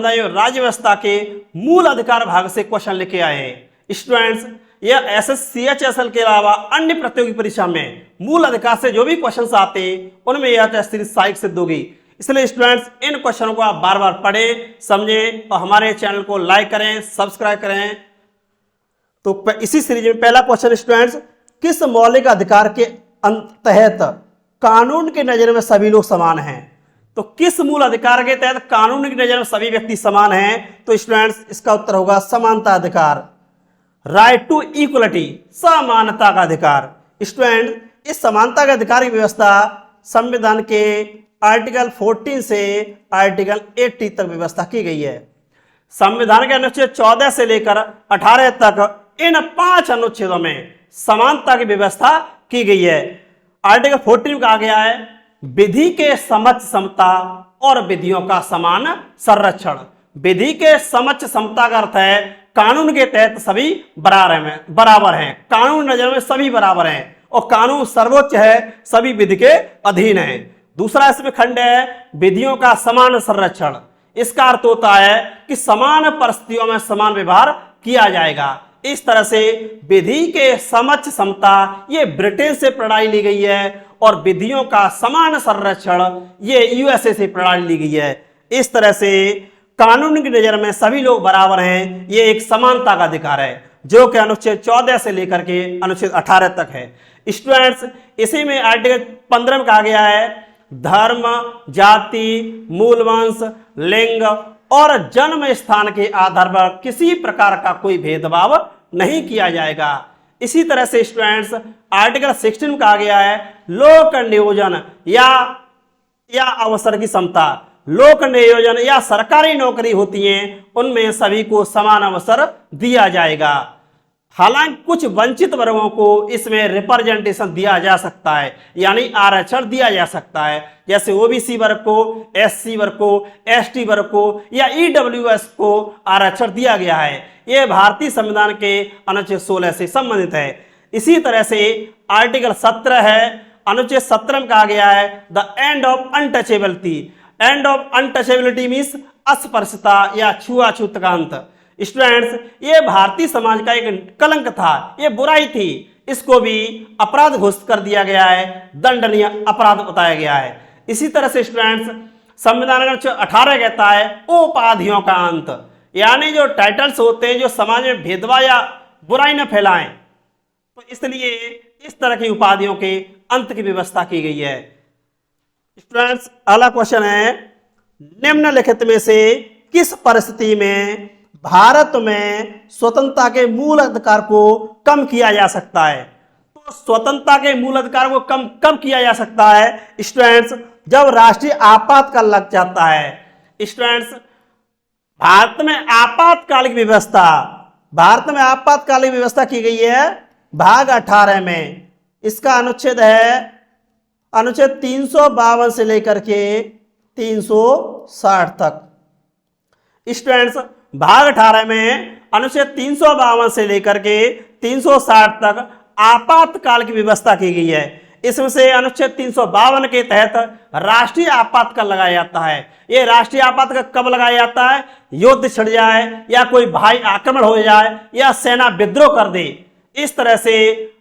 राज्य व्यवस्था के मूल अधिकार भाग से क्वेश्चन लेके आए हैं स्टूडेंट्स। यह CHSL के अलावा अन्य प्रतियोगी परीक्षा में मूल अधिकार से जो भी क्वेश्चंस आते हैं उनमें यह टेस्ट सीरीज सहायक सिद्ध होगी। इसलिए स्टूडेंट्स इन क्वेश्चनों को आप बार बार पढ़ें, समझें और हमारे चैनल को लाइक करें, सब्सक्राइब करें। तो इसी सीरीज में पहला क्वेश्चन स्टूडेंट्स, किस मौलिक अधिकार के तहत कानून की नजर में सभी लोग समान हैं? तो किस मूल अधिकार के तहत कानून की नजर में सभी व्यक्ति समान हैं? तो स्टूडेंट्स इसका उत्तर होगा समानता अधिकार, राइट टू इक्वलिटी, समानता का अधिकार। स्टूडेंट इस समानता के अधिकार की व्यवस्था संविधान के आर्टिकल 14 से आर्टिकल 80 तक व्यवस्था की गई है। संविधान के अनुच्छेद 14 से लेकर 18 तक इन 5 अनुच्छेदों में समानता की व्यवस्था की गई है। आर्टिकल 14 में कहा गया है विधि के समक्ष समता और विधियों का समान संरक्षण। विधि के समक्ष समता का अर्थ है कानून के तहत सभी बराबर हैं, कानून नजर में सभी बराबर हैं और कानून सर्वोच्च है, सभी विधि के अधीन है। दूसरा इसमें खंड है विधियों का समान संरक्षण। इसका अर्थ होता है कि समान परिस्थितियों में समान व्यवहार किया जाएगा। इस तरह से विधि के समक्ष समता ये ब्रिटेन से प्रणाली ली गई है और विधियों का समान संरक्षण ये USA से प्रणाली ली गई है। इस तरह से कानून की नजर में सभी लोग बराबर हैं, ये एक समानता का अधिकार है जो कि अनुच्छेद 14 से लेकर के अनुच्छेद 18 तक है। स्टूडेंट्स इसी में आर्टिकल 15 में कहा गया है धर्म, जाति, मूल वंश, लिंग और जन्म स्थान के आधार पर किसी प्रकार का कोई भेदभाव नहीं किया जाएगा। इसी तरह से स्टूडेंट्स आर्टिकल 16 में कहा गया है लोक नियोजन या अवसर की समता। लोक नियोजन या सरकारी नौकरी होती हैं उनमें सभी को समान अवसर दिया जाएगा। हालांकि कुछ वंचित वर्गों को इसमें रिप्रेजेंटेशन दिया जा सकता है, यानी आरक्षण दिया जा सकता है, जैसे OBC वर्ग को, SC वर्ग को, ST वर्ग को या EWS को आरक्षण दिया गया है। यह भारतीय संविधान के अनुच्छेद 16 से संबंधित है। इसी तरह से आर्टिकल 17 है, अनुच्छेद 17 में कहा गया है the end of untouchability. End of untouchability means अस्पृश्यता या छुआछूत का अंत। स्टूडेंट्स ये भारतीय समाज का एक कलंक था, ये बुराई थी, इसको भी अपराध घोषित कर दिया गया है, दंडनीय अपराध बताया गया है। इसी तरह से स्टूडेंट्स संविधान का 18 कहता है उपाधियों का अंत, यानी जो टाइटल्स होते हैं जो समाज में भेदभाव या बुराई न फैलाएं, तो इसलिए इस तरह की उपाधियों के अंत की व्यवस्था की गई है। स्टूडेंट्स अगला क्वेश्चन है निम्नलिखित में से किस परिस्थिति में भारत में स्वतंत्रता के मूल अधिकार को कम किया जा सकता है? तो स्वतंत्रता के मूल अधिकार को कम किया जा सकता है स्टूडेंट्स जब राष्ट्रीय आपातकाल लग जाता है। स्टूडेंट्स भारत में आपातकालिक व्यवस्था की गई है भाग 18 में। इसका अनुच्छेद है अनुच्छेद 352 से लेकर के 360 तक। स्टूडेंट्स भाग 18 में अनुच्छेद 352 से लेकर के 360 तक आपातकाल की व्यवस्था की गई है। इसमें से अनुच्छेद 352 के तहत राष्ट्रीय आपातकाल लगाया जाता है। ये राष्ट्रीय आपातकाल कब लगाया जाता है? युद्ध छिड़ जाए या कोई भाई आक्रमण हो जाए या सेना विद्रोह कर दे, इस तरह से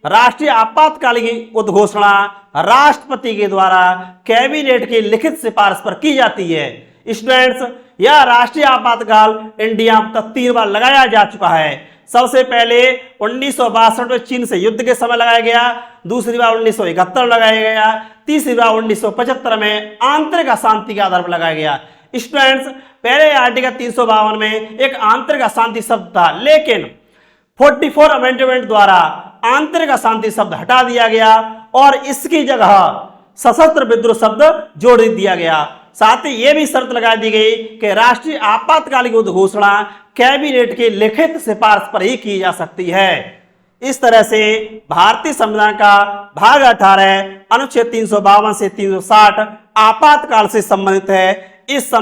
राष्ट्रीय आपातकाल की उद्घोषणा राष्ट्रपति के द्वारा कैबिनेट की लिखित सिफारिश पर की जाती है। स्टूडेंट्स यह राष्ट्रीय आपातकाल इंडिया में तक 3 बार लगाया जा चुका है। सबसे पहले 1962 में चीन से युद्ध के समय लगाया गया, दूसरी बार 1971 लगाया गया, तीसरी बार 1975 में आंतरिक अशांति के आधार पर लगाया गया। स्टूडेंट्स पहले आर्टिकल 352 में एक आंतरिक अशांति शब्द था, लेकिन 44 अमेंडमेंट द्वारा आंतरिक अशांति शब्द हटा दिया गया और इसकी जगह सशस्त्र विद्रोह शब्द जोड़ दिया गया। साथ ही यह भी शर्त लगा दी गई कि राष्ट्रीय आपातकाल की उद्घोषणा कैबिनेट की लिखित सिफारिश पर ही की जा सकती है। इस तरह से भारतीय संविधान का भाग 18 अनुच्छेद 352 से 360 आपातकाल से संबंधित है। इस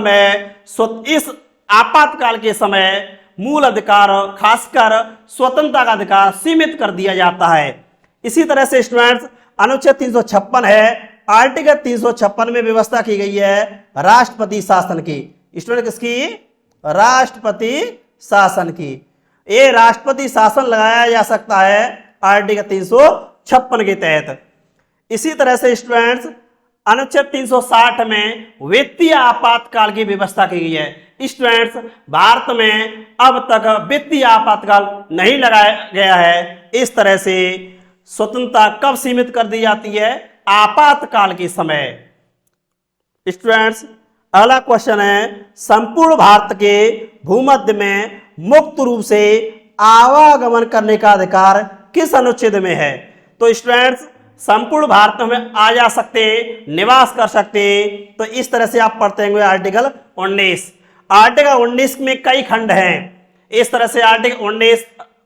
आपातकाल के समय मूल अधिकार खासकर स्वतंत्रता का अधिकार सीमित कर दिया जाता है। इसी तरह से स्टूडेंट्स अनुच्छेद 356 है, आर्टिकल 356 में व्यवस्था की गई है राष्ट्रपति शासन की। स्टूडेंट किसकी? राष्ट्रपति शासन की। ये राष्ट्रपति शासन लगाया जा सकता है आर्टिकल 356 के तहत। इसी तरह से स्टूडेंट्स अनुच्छेद 360 में वित्तीय आपातकाल की व्यवस्था की गई है। स्टूडेंट्स भारत में अब तक वित्तीय आपातकाल नहीं लगाया गया है। इस तरह से स्वतंत्रता कब सीमित कर दी जाती है? आपातकाल के समय। स्टूडेंट्स अगला क्वेश्चन है, संपूर्ण भारत के भूमध्य में मुक्त रूप से आवागमन करने का अधिकार किस अनुच्छेद में है? तो स्टूडेंट्स संपूर्ण भारत में आ जा सकते हैं, निवास कर सकते हैं। तो इस तरह से आप पढ़ते हैं आर्टिकल 19। आर्टिकल 19 में कई खंड हैं। इस तरह से article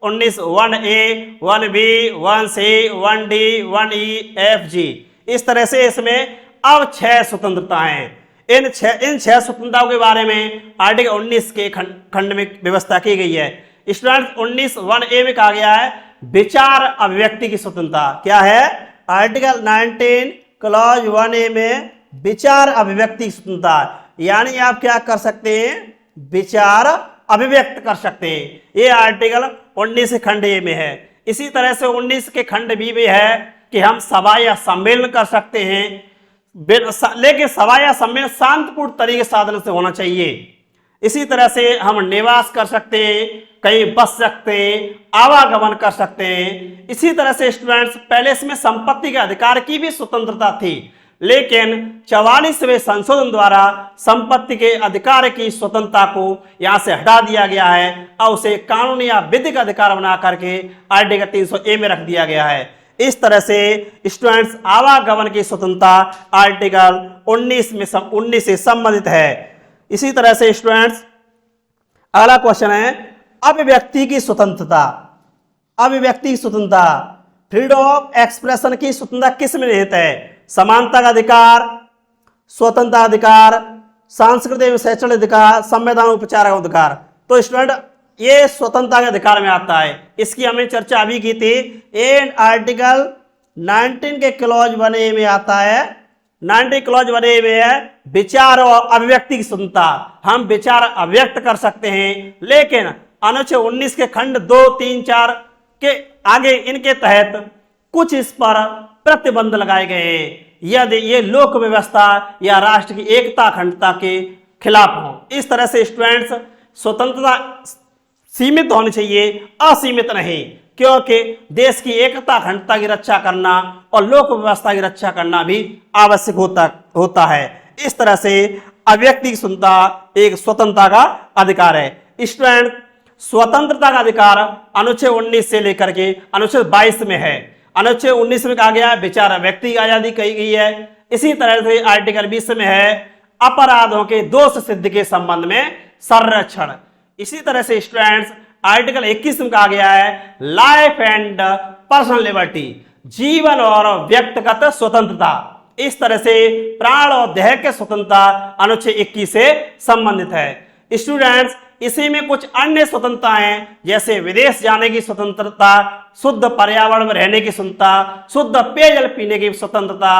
19 1A 1B 1C 1D 1E F G, इस तरह से इसमें अब 6 स्वतंत्रता हैं। इन 6 स्वतंत्रताओं के बारे में आर्टिकल 19 के खंड में व्यवस्था की गई है। स्टूडेंट 19 1A में कहा गया है विचार अभिव्यक्ति की स्वतंत्रता। क्या है? आर्टिकल 19 क्लॉज 1A में विचार अभिव्यक्ति की स्वतंत्रता, यानी आप क्या कर सकते हैं? विचार अभिव्यक्त कर सकते हैं। ये आर्टिकल 19 खंड ए में है। इसी तरह से 19 के खंड बी में है कि हम सभा या सम्मेलन कर सकते हैं, लेकिन सभा या सम्मेलन शांतिपूर्ण तरीके साधन से होना चाहिए। इसी तरह से हम निवास कर सकते हैं, कहीं बस सकते हैं, आवागमन कर सकते हैं। इसी तरह से स्टूडेंट्स पहले इसमें संपत्ति के अधिकार की भी स्वतंत्रता थी, लेकिन 44वें संशोधन द्वारा संपत्ति के अधिकार की स्वतंत्रता को यहां से हटा दिया गया है और उसे कानूनी या विधिक अधिकार बना करके आर्टिकल 300A में रख दिया गया है। इस तरह से स्टूडेंट्स आवागमन की स्वतंत्रता आर्टिकल 19 से संबंधित है। इसी तरह से स्टूडेंट्स अगला क्वेश्चन है अभिव्यक्ति की स्वतंत्रता। अभिव्यक्ति की स्वतंत्रता, फ्रीडम ऑफ एक्सप्रेशन की स्वतंत्रता किस में निहित है? समानता का अधिकार, स्वतंत्रता अधिकार, सांस्कृतिक एवं शैक्षणिक अधिकार, संवैधानिक उपचार का अधिकार। तो स्टूडेंट ये स्वतंत्रता के अधिकार में आता है। इसकी हमने चर्चा अभी की थी। ये आर्टिकल 19 के क्लॉज 1A में आता है। 19 क्लॉज 1A में है विचार और अभिव्यक्ति की स्वतंत्रता। हम विचार अभिव्यक्त कर सकते हैं, लेकिन अनुच्छेद 19 के खंड 2, 3, 4 के आगे इनके तहत कुछ इस पर प्रतिबंध लगाए गए हैं, यदि ये लोक व्यवस्था या राष्ट्र की एकता अखंडता के खिलाफ हो। इस तरह से स्टूडेंट्स स्वतंत्रता सीमित होनी चाहिए, असीमित नहीं, क्योंकि देश की एकता अखंडता की रक्षा करना और लोक व्यवस्था की रक्षा करना भी आवश्यक होता है। इस तरह से अभिव्यक्ति की स्वतंत्रता एक स्वतंत्रता का अधिकार है। स्टूडेंट स्वतंत्रता का अधिकार अनुच्छेद 19 से लेकर के अनुच्छेद 22 में है। अनुच्छेद 19 में कहा गया विचार अभिव्यक्ति की आजादी कही गई है। इसी तरह से आर्टिकल 20 में है अपराधों के दोष सिद्ध के संबंध में संरक्षण। इसी तरह से स्टूडेंट्स आर्टिकल 21 में कहा गया है लाइफ एंड पर्सनल लिबर्टी, जीवन और व्यक्तिगत स्वतंत्रता। इस तरह से प्राण और देह के स्वतंत्रता अनुच्छेद 21 से संबंधित है। स्टूडेंट्स इसी में कुछ अन्य स्वतंत्रताएं जैसे विदेश जाने की स्वतंत्रता, शुद्ध पर्यावरण में रहने की स्वतंत्रता, शुद्ध पेयजल पीने की स्वतंत्रता,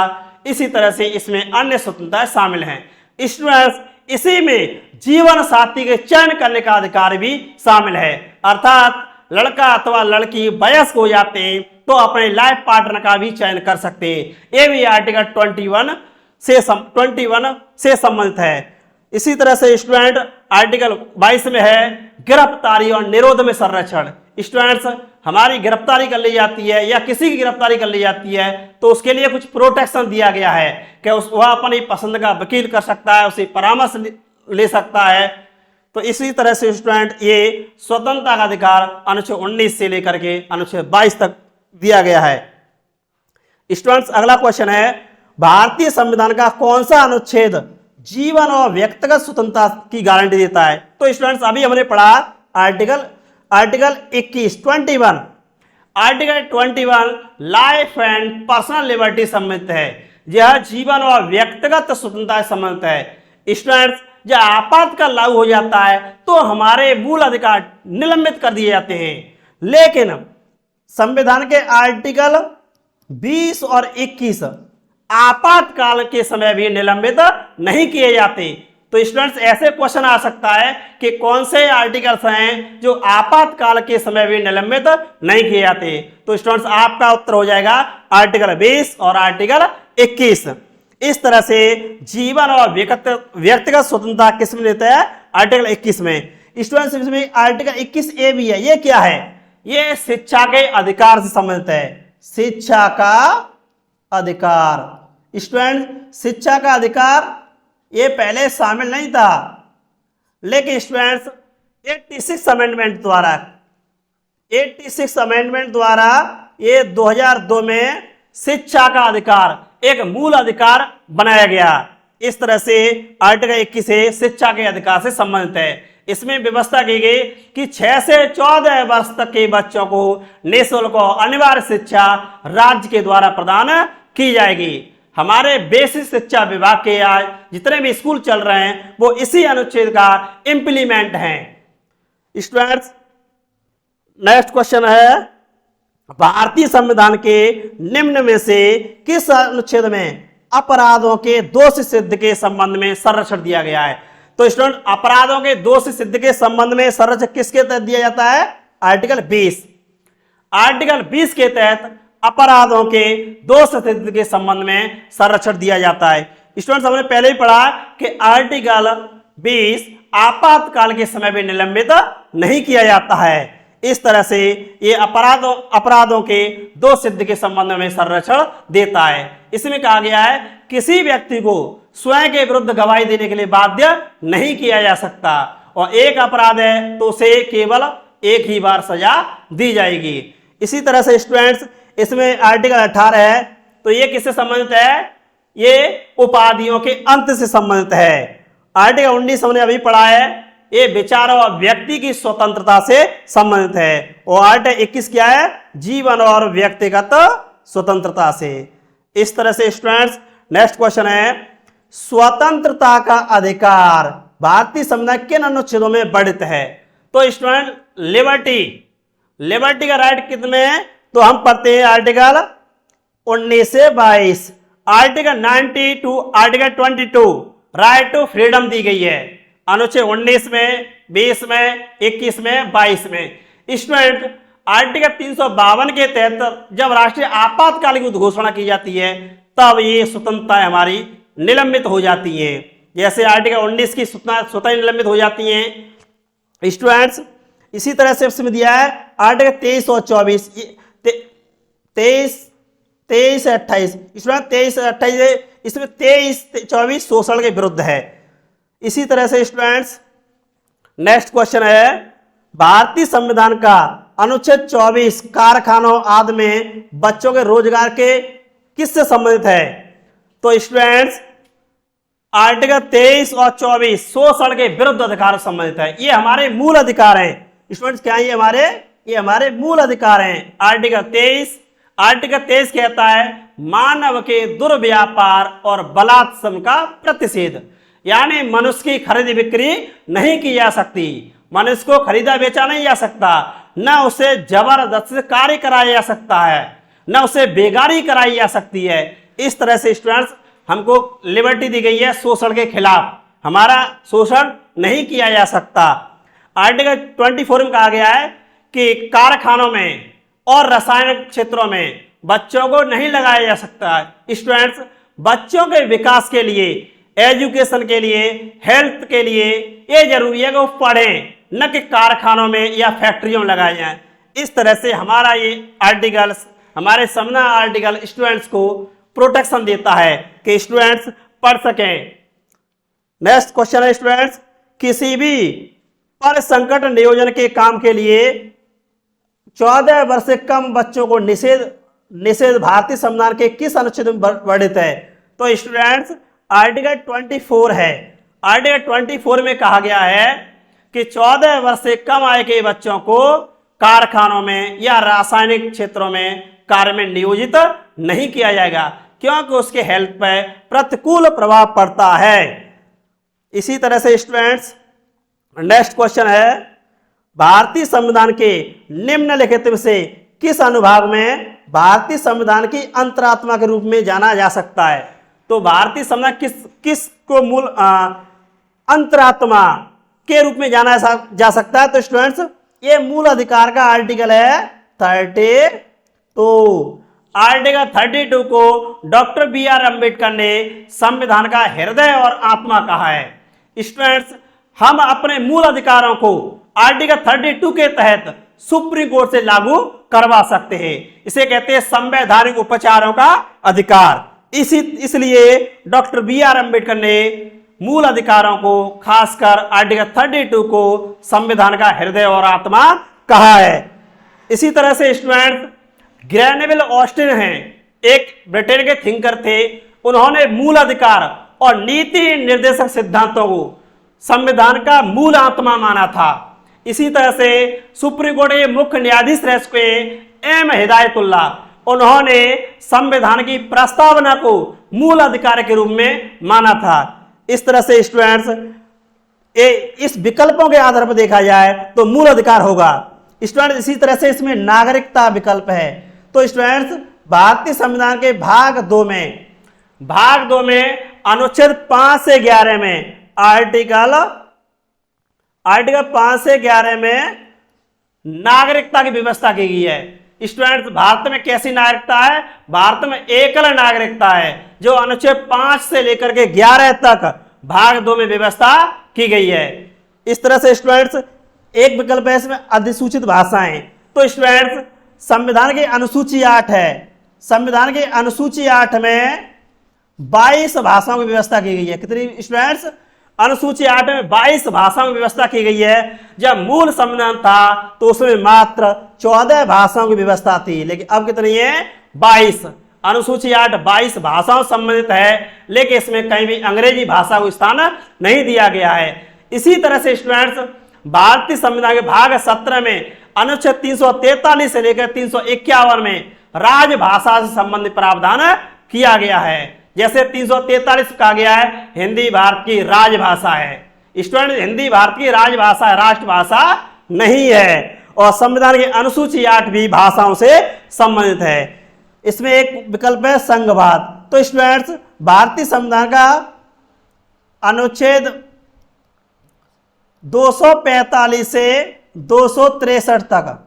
इसी तरह से इसमें अन्य स्वतंत्रताएं शामिल हैं। स्टूडेंट्स इसी में जीवन साथी के चयन करने का अधिकार भी शामिल है, अर्थात लड़का अथवा लड़की वयस्क हो जाते हैं तो अपने लाइफ पार्टनर का भी चयन कर सकते हैं। ये भी आर्टिकल 21 से संबंधित है। इसी तरह से स्टूडेंट आर्टिकल 22 में है गिरफ्तारी और निरोध में संरक्षण। स्टूडेंट्स हमारी गिरफ्तारी कर ली जाती है या किसी की गिरफ्तारी कर ली जाती है तो उसके लिए कुछ प्रोटेक्शन दिया गया है कि वह अपनी पसंद का वकील कर सकता है, उसे परामर्श ले सकता है। तो इसी तरह से स्टूडेंट ये स्वतंत्रता का अधिकार अनुच्छेद 19 से लेकर के अनुच्छेद 22 तक दिया गया है। स्टूडेंट्स अगला क्वेश्चन है भारतीय संविधान का कौन सा अनुच्छेद जीवन और व्यक्तिगत स्वतंत्रता की गारंटी देता है? तो स्टूडेंट्स अभी हमने पढ़ा article 21 article 21 life and personal liberty संबंधित है। यह जीवन और व्यक्तिगत स्वतंत्रता संबंधित है। स्टूडेंट्स जब आपातकाल लागू हो जाता है तो हमारे मूल अधिकार निलंबित कर दिए जाते हैं, लेकिन संविधान के आर्टिकल 20 और 21 आपातकाल के समय भी निलंबित नहीं किए जाते। तो स्टूडेंट्स ऐसे क्वेश्चन आ सकता है कि कौन से आर्टिकल्स हैं जो आपातकाल के समय भी निलंबित नहीं किए जाते। तो स्टूडेंट्स आपका उत्तर हो जाएगा आर्टिकल 20 और आर्टिकल 21। इस तरह से जीवन और व्यक्तिगत स्वतंत्रता किस में देता है? आर्टिकल 21 में। स्टूडेंट्स इसमें आर्टिकल 21A भी है। ये क्या है? ये शिक्षा के अधिकार से संबंधित है। शिक्षा का अधिकार। स्टूडेंट शिक्षा का अधिकार ये पहले शामिल नहीं था, लेकिन स्टूडेंट्स 86 अमेंडमेंट द्वारा ये 2002 में शिक्षा का अधिकार एक मूल अधिकार बनाया गया। इस तरह से आर्टिकल 21 से शिक्षा के अधिकार से संबंधित है। इसमें व्यवस्था की गई कि 6 से 14 वर्ष तक के बच्चों को निःशुल्क और अनिवार्य शिक्षा राज्य के द्वारा प्रदान की जाएगी। हमारे बेसिक शिक्षा विभाग के आज जितने भी स्कूल चल रहे हैं वो इसी अनुच्छेद का इंप्लीमेंट हैं। स्टूडेंट्स नेक्स्ट क्वेश्चन है, भारतीय संविधान के निम्न में से किस अनुच्छेद में अपराधों के दोष सिद्ध के संबंध में संरक्षण दिया गया है? तो स्टूडेंट अपराधों के दोष सिद्ध के संबंध में संरक्षण किसके तहत दिया जाता है? आर्टिकल 20। आर्टिकल 20 के तहत अपराधों के दोष सिद्ध के संबंध में संरक्षण दिया जाता है। स्टूडेंट्स हमने पहले ही पढ़ा कि आर्टिकल 20 आपातकाल के समय भी निलंबित नहीं किया जाता है। इस तरह से ये अपराधों के दोष सिद्ध के संबंध में संरक्षण देता है। इसमें कहा गया है किसी व्यक्ति को स्वयं के विरुद्ध गवाही देने के लिए बाध्य नहीं किया जा सकता, और एक अपराध है तो उसे केवल एक ही बार सजा दी जाएगी। इसी तरह से स्टूडेंट्स इसमें आर्टिकल 18 है, तो ये किससे संबंधित है? ये उपाधियों के अंत से संबंधित है। आर्टिकल 19 हमने अभी पढ़ा है, ये विचारों और व्यक्ति की स्वतंत्रता से संबंधित है। और आर्टिकल 21 क्या है? जीवन और व्यक्तिगत स्वतंत्रता से। इस तरह से स्टूडेंट्स नेक्स्ट क्वेश्चन है, स्वतंत्रता का अधिकार भारतीय संविधान किन अनुच्छेदों में वर्णित है? तो स्टूडेंट लिबर्टी का राइट कितने है? तो हम पढ़ते हैं आर्टिकल 19 से 22, article 90 to article 22 right to freedom दी गई है। अनुच्छेद 19 में, 20 में, 21 में, 22 में। स्टूडेंट आर्टिकल 352 के तहत जब राष्ट्रीय आपातकाल की घोषणा की जाती है तब ये स्वतंत्रता हमारी निलंबित हो जाती है। जैसे आर्टिकल 19 की स्वतः निलंबित हो जाती हैं। स्टूडेंट्स इसी तरह से इसमें दिया है आर्टिकल 23 और 24, 23, 28। स्टूडेंट 23, 28 इसमें 23, 24 शोषण के विरुद्ध है। इसी तरह से स्टूडेंट्स नेक्स्ट क्वेश्चन है, भारतीय संविधान का अनुच्छेद 24 कारखानों आदि में बच्चों के रोजगार के किससे संबंधित है? तो स्टूडेंट्स आर्टिकल 23 और 24 शोषण के विरुद्ध अधिकार से संबंधित है। ये हमारे मूल अधिकार हैं। स्टूडेंट्स क्या ये हमारे मूल अधिकार हैं। आर्टिकल 23 कहता है मानव के दुर्व्यापार और बलात्संग का प्रतिषेध, यानी मनुष्य की खरीद बिक्री नहीं की जा सकती, मनुष्य को खरीदा बेचा नहीं जा सकता, न उसे जबरदस्ती कार्य कराया जा सकता है, न उसे बेगारी कराई जा सकती है। इस तरह से स्टूडेंट्स हमको लिबर्टी दी गई है शोषण के खिलाफ, हमारा शोषण नहीं किया जा सकता। आर्टिकल 24 में कहा गया है कि कारखानों में और रासायनिक क्षेत्रों में बच्चों को नहीं लगाया जा सकता। स्टूडेंट्स बच्चों के विकास के लिए, एजुकेशन के लिए, हेल्थ के लिए ये जरूरी है कि वो पढ़ें, न कि कारखानों में या फैक्ट्रियों में लगाए जाएं। इस तरह से हमारा ये आर्टिकल्स, हमारे संविधान आर्टिकल स्टूडेंट्स को प्रोटेक्शन देता है कि स्टूडेंट्स पढ़ सकें। नेक्स्ट क्वेश्चन है स्टूडेंट्स, किसी भी पर संकट नियोजन के काम के लिए 14 वर्ष से कम बच्चों को निषेध भारतीय संविधान के किस अनुच्छेद में वर्णित है? तो स्टूडेंट्स आर्टिकल 24 है। आर्टिकल 24 में कहा गया है कि 14 वर्ष से कम आयु के बच्चों को कारखानों में या रासायनिक क्षेत्रों में कार्य में नियोजित नहीं किया जाएगा, क्योंकि उसके हेल्थ पर प्रतिकूल प्रभाव पड़ता है। इसी तरह से स्टूडेंट्स नेक्स्ट क्वेश्चन है, भारतीय संविधान के निम्नलिखित में से किस अनुभाग में भारतीय संविधान की अंतरात्मा के रूप में जाना जा सकता है? तो भारतीय संविधान किस को मूल अंतरात्मा के रूप में जाना जा सकता है। तो स्टूडेंट्स ये मूल अधिकार का आर्टिकल है 32। आर्टिकल 32 को डॉक्टर बी आर अम्बेडकर ने संविधान का हृदय और आत्मा कहा है। स्टूडेंट्स हम अपने मूल अधिकारों को आर्टिकल 32 के तहत सुप्रीम कोर्ट से लागू करवा सकते हैं। इसे कहते हैं संवैधानिक उपचारों का अधिकार। इसलिए डॉक्टर बी आर अम्बेडकर ने मूल अधिकारों को, खासकर आर्टिकल 32 को संविधान का हृदय और आत्मा कहा है। इसी तरह से स्टूडेंट ग्रेनेविल ऑस्टिन हैं, एक ब्रिटेन के थिंकर थे। उन्होंने मूल अधिकार और नीति निर्देशक सिद्धांतों को संविधान का मूल आत्मा माना था। इसी तरह से सुप्रीम कोर्ट के मुख्य न्यायाधीश रह चुके एम हिदायतुल्लाह, उन्होंने संविधान की प्रस्तावना को मूल अधिकार के रूप में माना था। इस तरह से स्टूडेंट्स इस विकल्पों के आधार पर देखा जाए तो मूल अधिकार होगा। स्टूडेंट्स इसी तरह से इसमें नागरिकता विकल्प है। तो स्टूडेंट्स भारतीय संविधान के भाग 2 में अनुच्छेद 5 से 11 में आर्टिकल 5 से 11 में नागरिकता की व्यवस्था की गई है। स्टूडेंट्स भारत में कैसी नागरिकता है? भारत में एकल नागरिकता है, जो अनुच्छेद 5 से लेकर के 11 तक भाग 2 में व्यवस्था की गई है। इस तरह से स्टूडेंट्स एक विकल्प है इसमें अधिसूचित भाषाएं। तो स्टूडेंट्स संविधान की अनुसूची 8 है। संविधान की अनुसूची 8 में 22 भाषाओं की व्यवस्था की गई है। कितनी स्टूडेंट्स? अनुसूची 8 में 22 भाषाओं की व्यवस्था की गई है। जब मूल संविधान था तो उसमें मात्र 14 भाषाओं की व्यवस्था थी, लेकिन अब कितनी है? 22। अनुसूची 8 22 भाषाओं संबंधित है, लेकिन इसमें कहीं भी अंग्रेजी भाषा को स्थान नहीं दिया गया है। इसी तरह से स्टूडेंट्स भारतीय संविधान के भाग 17 में अनुच्छेद 343 से लेकर 351 में राजभाषा से संबंधित प्रावधान किया गया है। जैसे 343 कहा गया है हिंदी भारत की राजभाषा है। स्टूडेंट हिंदी भारत की राजभाषा है, राष्ट्रभाषा नहीं है। और संविधान की अनुसूची 8 भी भाषाओं से संबंधित है। इसमें एक विकल्प है संघवाद। तो स्टूडेंट्स भारतीय संविधान का अनुच्छेद 245 से 263 तक,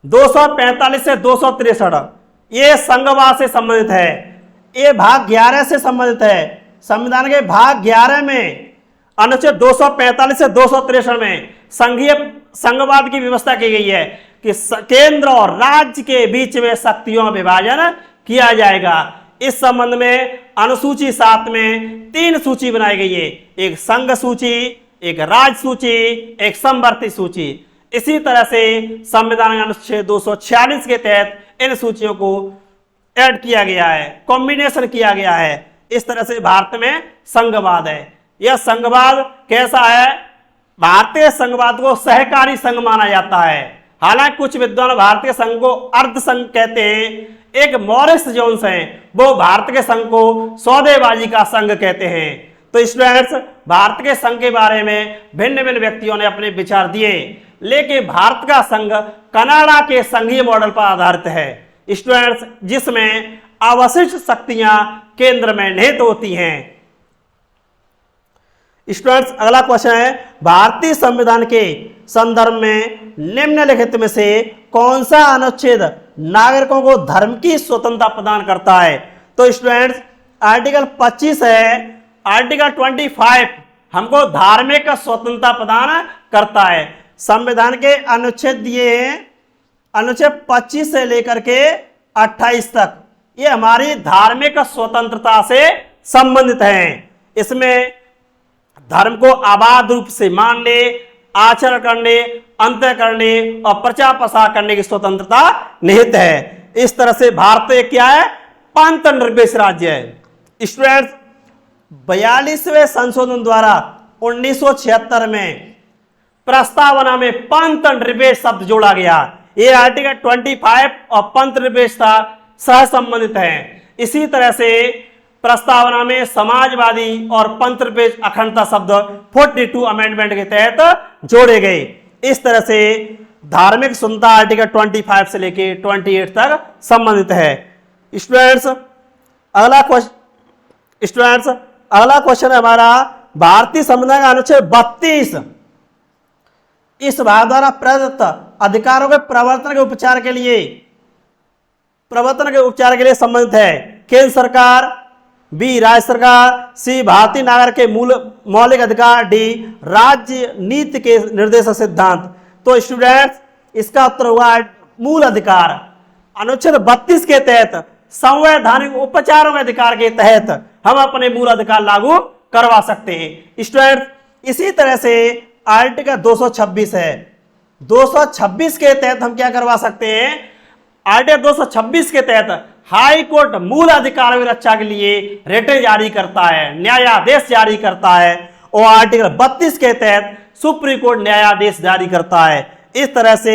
245 से 263 ये संघवाद से संबंधित है। ये भाग 11 से संबंधित है। संविधान के भाग 11 में अनुच्छेद 245 से 263 में संघीय संघवाद की व्यवस्था की गई है कि केंद्र और राज्य के बीच में शक्तियों का विभाजन किया जाएगा। इस संबंध में अनुसूची 7 में 3 सूची बनाई गई है, एक संघ सूची, एक राज्य सूची, एक समवर्ती सूची। इसी तरह से संविधान अनुच्छेद 246 के तहत इन सूचियों को ऐड किया गया है, कॉम्बिनेशन किया गया है। इस तरह से भारत में संघवाद है। यह संघवाद कैसा है? भारतीय संघवाद को सहकारी संघ माना जाता है। हालांकि कुछ विद्वान भारतीय संघ को अर्ध संघ कहते हैं। एक मॉरिस जोन्स हैं, वो भारत के संघ को सौदेबाजी का संघ कहते हैं। तो स्टूडेंट्स भारत के संघ के बारे में भिन्न भिन्न व्यक्तियों ने अपने विचार दिए, लेकिन भारत का संघ कनाडा के संघीय मॉडल पर आधारित है स्टूडेंट्स, जिसमें अवशिष्ट शक्तियां केंद्र में निहित होती हैं। स्टूडेंट्स अगला क्वेश्चन है भारतीय संविधान के संदर्भ में निम्नलिखित में से कौन सा अनुच्छेद नागरिकों को धर्म की स्वतंत्रता प्रदान करता है? तो स्टूडेंट्स आर्टिकल 25 है। आर्टिकल 25 हमको धार्मिक स्वतंत्रता प्रदान करता है। संविधान के अनुच्छेद दिए हैं, अनुच्छेद 25 से लेकर के 28 तक, ये हमारी धार्मिक स्वतंत्रता से संबंधित हैं। इसमें धर्म को अबाध रूप से मानने, आचरण करने, अंतर करने और प्रचार प्रसार करने की स्वतंत्रता निहित है। इस तरह से भारत क्या है? पंथ निर्देश राज्य है। स्टूडेंट्स 42वें संशोधन द्वारा 1976 में प्रस्तावना में पंथ निर्देश शब्द जोड़ा गया। ये आर्टिकल 25 और पंथ निर्देशता सह संबंधित है। इसी तरह से प्रस्तावना में समाजवादी और पंथ निर्देश अखंडता शब्द 42 अमेंडमेंट के तहत जोड़े गए। इस तरह से धार्मिक स्वतंत्रता आर्टिकल 25 से लेकर 28 तक संबंधित है। स्टूडेंट्स अगला क्वेश्चन हमारा भारतीय संविधान का अनुच्छेद 32 इस भाग द्वारा प्रदत्त अधिकारों के प्रवर्तन के उपचार के लिए संबंधित है। केंद्र सरकार, बी राज्य सरकार, सी भारतीय नागरिक के मौलिक अधिकार, डी राज्य नीति के निर्देशक सिद्धांत। तो स्टूडेंट्स इसका उत्तर होगा मूल अधिकार। अनुच्छेद 32 के तहत संवैधानिक उपचारों के अधिकार के तहत हम अपने मूल अधिकार लागू करवा सकते हैं। स्टूडेंट इसी तरह से आर्टिकल 226 है, 226 के तहत हम क्या करवा सकते हैं? आर्टिकल 226 के तहत हाई कोर्ट मूल अधिकारों की रक्षा के लिए रिटें जारी करता है, न्यायादेश जारी करता है, और आर्टिकल 32 के तहत सुप्रीम कोर्ट न्यायादेश जारी करता है। इस तरह से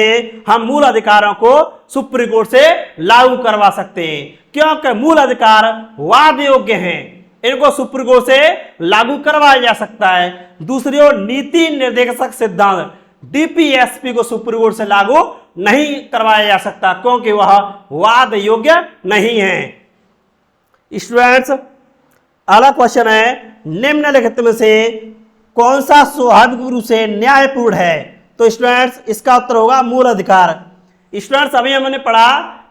हम मूल अधिकारों को सुप्रीम कोर्ट से लागू करवा सकते हैं, क्योंकि मूल अधिकार वाद योग्य हैं, इनको सुप्रीम कोर्ट से लागू करवाया जा सकता है। दूसरी ओर नीति निर्देशक सिद्धांत डीपीएसपी को सुप्रीम कोर्ट से लागू नहीं करवाया जा सकता, क्योंकि वह वाद योग्य नहीं है। स्टूडेंट्स अगला क्वेश्चन है, निम्नलिखित में से कौन सा स्वाभाविक रूप से न्यायपूर्ण है? तो स्टूडेंट्स इसका उत्तर होगा मूल अधिकार। स्टूडेंट्स अभी हमने पढ़ा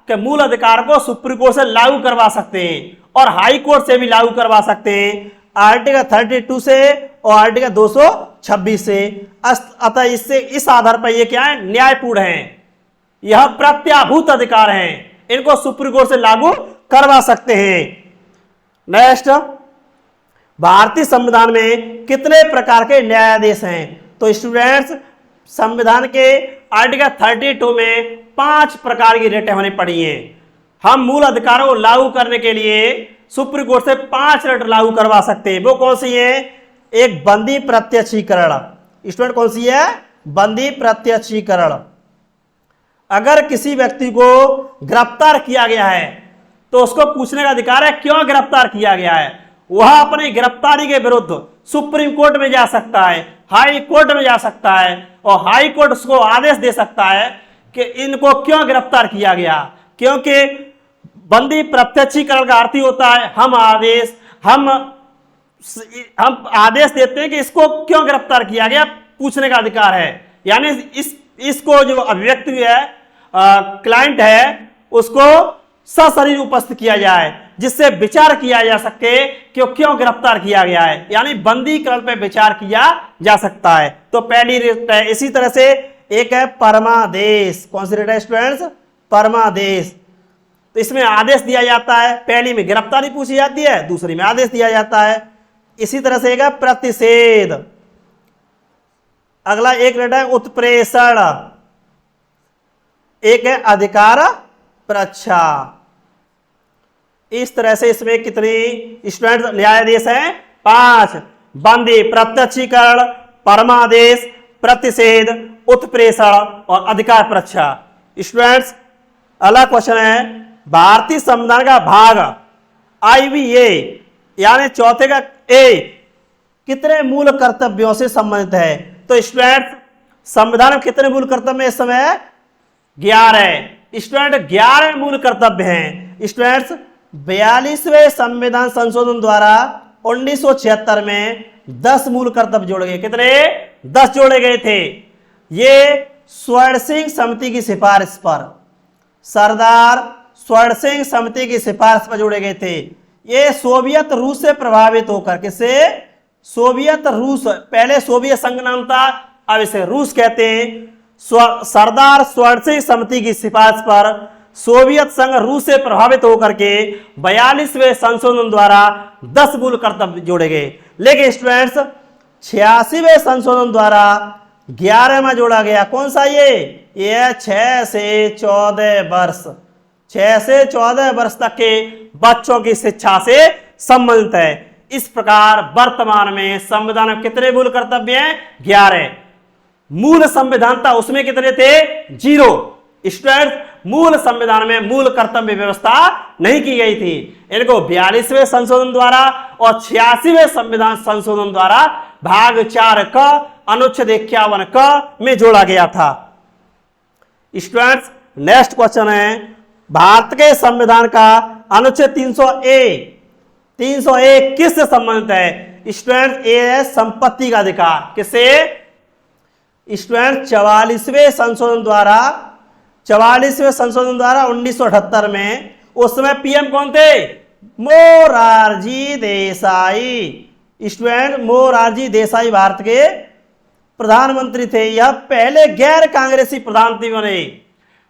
कि मूल अधिकार को सुप्रीम कोर्ट से लागू करवा सकते हैं और हाई कोर्ट से भी लागू करवा सकते हैं, आर्टिकल 32 से और आर्टिकल 226 से। अतः इससे इस आधार पर ये क्या है? न्यायपूर्ण है, यह प्रत्याभूत अधिकार हैं, इनको सुप्रीम कोर्ट से लागू करवा सकते हैं। नेक्स्ट, भारतीय संविधान में कितने प्रकार के न्यायाधीश हैं? तो स्टूडेंट्स संविधान के आर्टिकल 32 में 5 प्रकार की रिटें होनी पड़ी हैं। हम मूल अधिकारों को लागू करने के लिए सुप्रीम कोर्ट से 5 रिट लागू करवा सकते हैं। वो कौन सी है? एक बंदी प्रत्यक्षीकरण। स्टूडेंट कौन सी है? बंदी प्रत्यक्षीकरण। अगर किसी व्यक्ति को गिरफ्तार किया गया है तो उसको पूछने का अधिकार है क्यों गिरफ्तार किया गया है। वह अपनी गिरफ्तारी के विरुद्ध सुप्रीम कोर्ट में जा सकता है, हाई कोर्ट में जा सकता है, और हाई कोर्ट उसको आदेश दे सकता है कि इनको क्यों गिरफ्तार किया गया। क्योंकि बंदी प्रत्यक्षीकरण का अर्थ ही होता है हम आदेश देते हैं कि इसको क्यों गिरफ्तार किया गया, पूछने का अधिकार है। यानी इसको जो अभिव्यक्ति है, क्लाइंट है, उसको सशरीर उपस्थित किया जाए, जिससे विचार किया जा सके कि क्यों गिरफ्तार किया गया है, यानी बंदीकरण पे विचार किया जा सकता है। तो पहली रिट है। इसी तरह से एक है परमादेश। कौन सी रिट है स्टूडेंट्स? परमादेश। तो इसमें आदेश दिया जाता है, पहली में गिरफ्तारी पूछी जाती है, दूसरी में आदेश दिया जाता है। इसी तरह से एक है प्रतिषेध। अगला एक रिट है उत्प्रेषण, एक है अधिकार प्रच्छा। इस तरह से इसमें कितनी स्टूडेंट न्यायाधीश हैं? 5। बंदी प्रत्यक्षीकरण, परमादेश, प्रतिषेध, उत्प्रेषण और अधिकार प्रच्छा। स्टूडेंट्स अगला क्वेश्चन है, भारतीय संविधान का भाग IVA यानी चौथे का ए कितने मूल कर्तव्यों से संबंधित है? तो स्टूडेंट संविधान में कितने मूल कर्तव्य इस समय? 11। स्टूडेंट 11 मूल कर्तव्य हैं। स्टूडेंट्स 42वें संविधान संशोधन द्वारा 1976 में 10 मूल कर्तव्य जोड़े गए। कितने? 10 जोड़े गए थे। ये स्वर्ण सिंह समिति की सिफारिश पर, सरदार स्वर्ण सिंह समिति की सिफारिश पर जोड़े गए थे। ये सोवियत रूस से प्रभावित होकर, किससे? सोवियत रूस, पहले सोवियत संघ नाम था, अब इसे रूस कहते हैं। सरदार स्वर्ण सिंह समिति की सिफारिश पर सोवियत संघ रूस से प्रभावित होकर के 42वें संशोधन द्वारा 10 मूल कर्तव्य जोड़े गए। लेकिन स्टूडेंट्स 86वें संशोधन द्वारा 11वां जोड़ा गया। कौन सा? ये 6 से 14 वर्ष, 6 से 14 वर्ष तक के बच्चों की शिक्षा से संबंधित है। इस प्रकार वर्तमान में संविधान में कितने मूल कर्तव्य हैं? 11। मूल संविधान था उसमें कितने थे? 0। स्टूडेंट मूल संविधान में मूल कर्तव्य व्यवस्था नहीं की गई थी। इनको 42वें संशोधन द्वारा और 86वें संविधान संशोधन द्वारा भाग 4 क अनुच्छेद 51 क में जोड़ा गया था। स्टूडेंट्स नेक्स्ट क्वेश्चन है, भारत के संविधान का अनुच्छेद 301 किससे संबंधित है? स्टूडेंट ए है संपत्ति का अधिकार। किसे? स्टूडेंट 44वें संशोधन द्वारा 1978 में उस समय पीएम कौन थे? मोरारजी देसाई। स्टूडेंट मोरारजी देसाई भारत के प्रधानमंत्री थे। यह पहले गैर कांग्रेसी प्रधानमंत्री बने।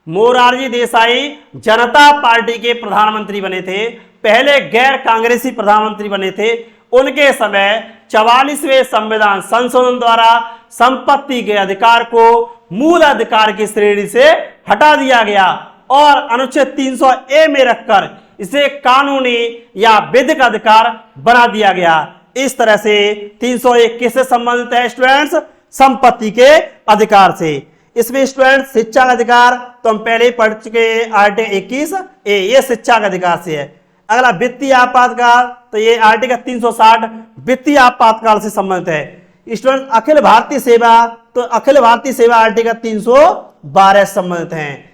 मोरारजी देसाई जनता पार्टी के प्रधानमंत्री बने थे, पहले गैर कांग्रेसी प्रधानमंत्री बने थे। उनके समय 44वें संविधान संशोधन द्वारा संपत्ति के अधिकार को मूल अधिकार की श्रेणी से हटा दिया गया और अनुच्छेद 300A में रखकर इसे कानूनी या विधिक अधिकार बना दिया गया। इस तरह से 301 किससे संबंधित है स्टूडेंट्स? संपत्ति के अधिकार से। इसमें स्टूडेंट शिक्षा का अधिकार तो हम पहले ही पढ़ चुके हैं, आर्टिकल 21A, ये शिक्षा का अधिकार से है। अगला वित्तीय आपातकाल, तो ये आर्टिकल 360 वित्तीय आपातकाल से संबंधित है। स्टूडेंट अखिल भारतीय सेवा, तो अखिल भारतीय सेवा आर्टिकल 312 से संबंधित है।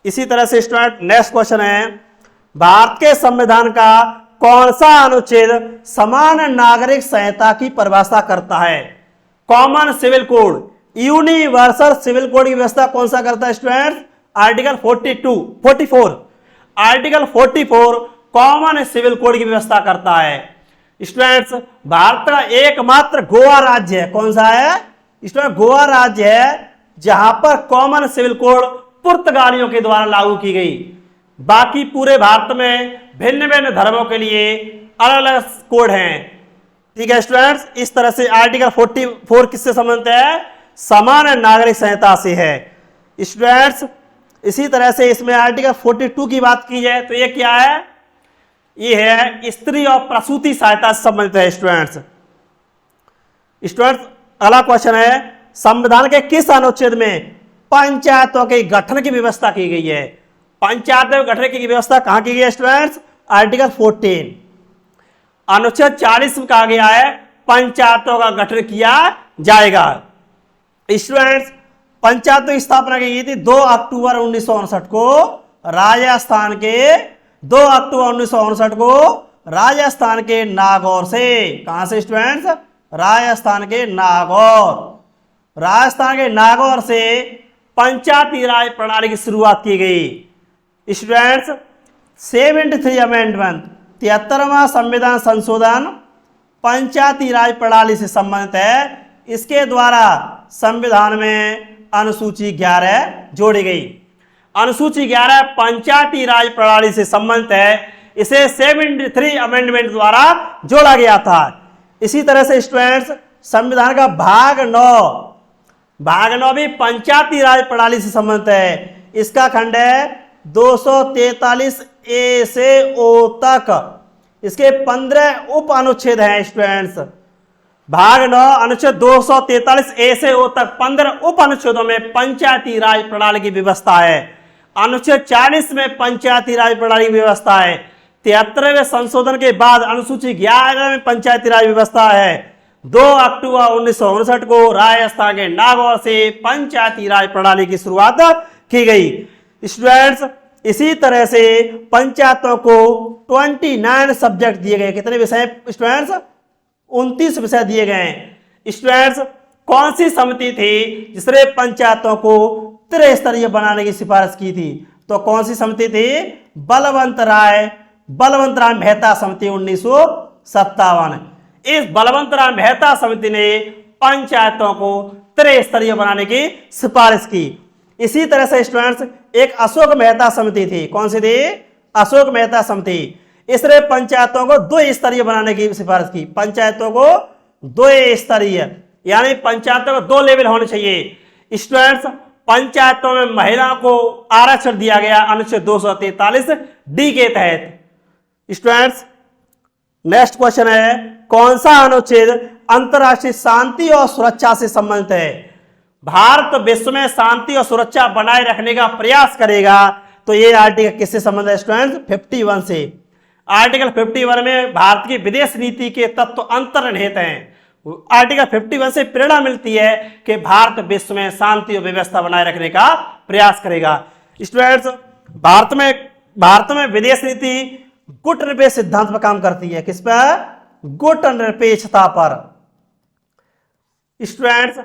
इसी तरह से स्टूडेंट नेक्स्ट क्वेश्चन है, भारत के संविधान का कौन सा अनुच्छेद समान नागरिक संहिता की परिभाषा करता है? Common civil code, universal civil code की व्यवस्था कौन सा करता है student? Article 44 article 44 common civil code की व्यवस्था करता है। स्टूडेंट्स भारत का एकमात्र गोवा राज्य है, कौन सा है स्टूडेंट? गोवा राज्य है जहां पर कॉमन सिविल कोड पुर्तगालियों के द्वारा लागू की गई। बाकी पूरे भारत में भिन्न भिन्न धर्मों के लिए अलग अलग कोड हैं। ठीक है स्टूडेंट्स, इस तरह से आर्टिकल 44 किससे संबंधित है? समान नागरिक संहिता से है। स्टूडेंट्स इसी तरह से इसमें आर्टिकल 42 की बात की जाए तो ये क्या है? ये है स्त्री और प्रसूति सहायता से संबंधित है। स्टूडेंट्स अगला क्वेश्चन है, संविधान के किस अनुच्छेद में पंचायतों के गठन की व्यवस्था की गई है? पंचायतों के गठन की व्यवस्था कहां की गई है स्टूडेंट्स? आर्टिकल 14 अनुच्छेद 40 में कहा गया है पंचायतों का गठन किया जाएगा। स्टूडेंट्स पंचायतों की स्थापना की गई थी 2 अक्टूबर 1959 को राजस्थान के 2 अक्टूबर 1959 को राजस्थान के नागौर से। कहां से स्टूडेंट्स? राजस्थान के नागौर। राजस्थान के नागौर से पंचायती राज प्रणाली की शुरुआत की गई। स्टूडेंट्स 73 अमेंडमेंट 73वां संविधान संशोधन पंचायती राज प्रणाली से संबंधित है। इसके द्वारा संविधान में अनुसूची 11 जोड़ी गई। अनुसूची 11 पंचायती राज प्रणाली से संबंधित है, इसे 73 अमेंडमेंट द्वारा जोड़ा गया था। इसी तरह से स्टूडेंट्स संविधान का भाग 9 भी पंचायती राज प्रणाली से संबंधित है। इसका खंड है 243A से O तक। इसके 15 उप अनुच्छेद हैं स्टूडेंट्स। भाग 9 अनुच्छेद 243A से O तक 15 उप अनुच्छेदों में पंचायती राज प्रणाली की व्यवस्था है। अनुच्छेद 40 में पंचायती राज प्रणाली की व्यवस्था है। 73वें संशोधन के बाद अनुसूची 11 में पंचायती राज व्यवस्था है। 2 अक्टूबर 1959 को राजस्थान के नागौर से पंचायती राज प्रणाली की शुरुआत की गई। स्टूडेंट्स इसी तरह से पंचायतों को 29 सब्जेक्ट दिए गए। कितने विषय स्टूडेंट्स? 29 विषय दिए गए। स्टूडेंट्स कौन सी समिति थी जिसने पंचायतों को त्रिस्तरीय बनाने की सिफारिश की थी? तो कौन सी समिति थी? बलवंत राय मेहता समिति 1957। इस बलवंत राय मेहता समिति ने पंचायतों को त्रिस्तरीय बनाने की सिफारिश की। इसी तरह से स्टूडेंट्स एक अशोक मेहता समिति थी। कौन सी थी? अशोक मेहता समिति। इसने पंचायतों को 2 स्तरीय बनाने की सिफारिश की। पंचायतों को 2 स्तरीय, यानी पंचायतों को 2 लेवल होने चाहिए। स्टूडेंट्स पंचायतों में महिलाओं को आरक्षण दिया गया अनुच्छेद 243D के तहत। स्टूडेंट्स नेक्स्ट क्वेश्चन है, कौन सा अनुच्छेद अंतरराष्ट्रीय शांति और सुरक्षा से संबंधित है? भारत विश्व में शांति और सुरक्षा बनाए रखने का प्रयास करेगा। तो ये आर्टिकल किससे संबंधित है स्टूडेंट्स? 51 से। आर्टिकल 51 में भारत की विदेश नीति के तत्व अंतर्निहित हैं। आर्टिकल 51 से प्रेरणा मिलती है कि भारत विश्व में शांति और व्यवस्था बनाए रखने का प्रयास करेगा। स्टूडेंट्स भारत में विदेश नीति गुट निरपेक्ष सिद्धांत पर काम करती है। किस पर? गुट निरपेक्षता पर। स्टूडेंट्स,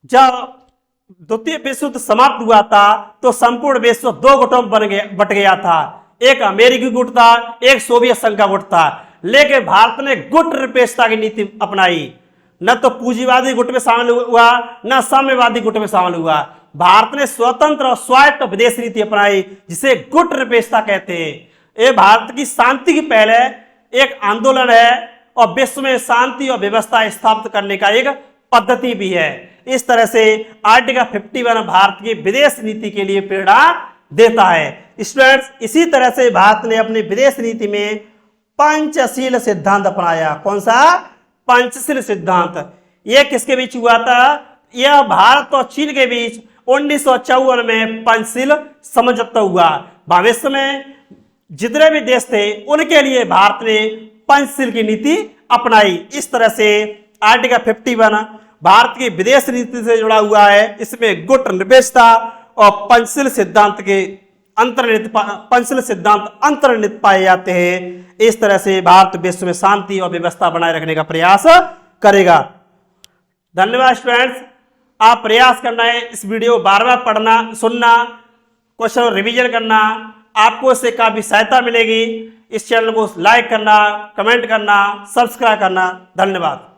जब द्वितीय विश्व युद्ध समाप्त हुआ था तो संपूर्ण विश्व दो गुटों में बट गया था। एक अमेरिकी गुट था, एक सोवियत संघ का गुट था। लेकिन भारत ने गुट निरपेक्षता की नीति अपनाई। न तो पूंजीवादी गुट में शामिल हुआ, न साम्यवादी गुट में शामिल हुआ। भारत ने स्वतंत्र और स्वायत्त विदेश नीति अपनाई, जिसे गुट निरपेक्षता कहते हैं। ये भारत की शांति की पहले एक आंदोलन है और विश्व में शांति और व्यवस्था स्थापित करने का एक पद्धति भी है। इस तरह से आर्टिकल 51 भारत की विदेश नीति के लिए प्रेरणा देता है। स्टूडेंट्स, इसी तरह से भारत ने अपनी विदेश नीति में पंचशील सिद्धांत अपनाया। कौन सा? पंचशील सिद्धांत। यह किसके बीच हुआ था? यह भारत और चीन के बीच 1954 में पंचशील समझौता हुआ। भविष्य में जितने भी देश थे उनके लिए भारत ने पंचशील की नीति अपनाई। इस तरह से आर्टिकल 51 भारत की विदेश नीति से जुड़ा हुआ है। इसमें गुट निरपेक्षता और पंचशील सिद्धांत अंतर्निहित पाए जाते हैं। इस तरह से भारत विश्व में शांति और व्यवस्था बनाए रखने का प्रयास करेगा। धन्यवाद स्टूडेंट्स। आप प्रयास करना है, इस वीडियो बार बार पढ़ना, सुनना, क्वेश्चन रिवीजन करना। आपको इससे काफी सहायता मिलेगी। इस चैनल को लाइक करना, कमेंट करना, सब्सक्राइब करना। धन्यवाद।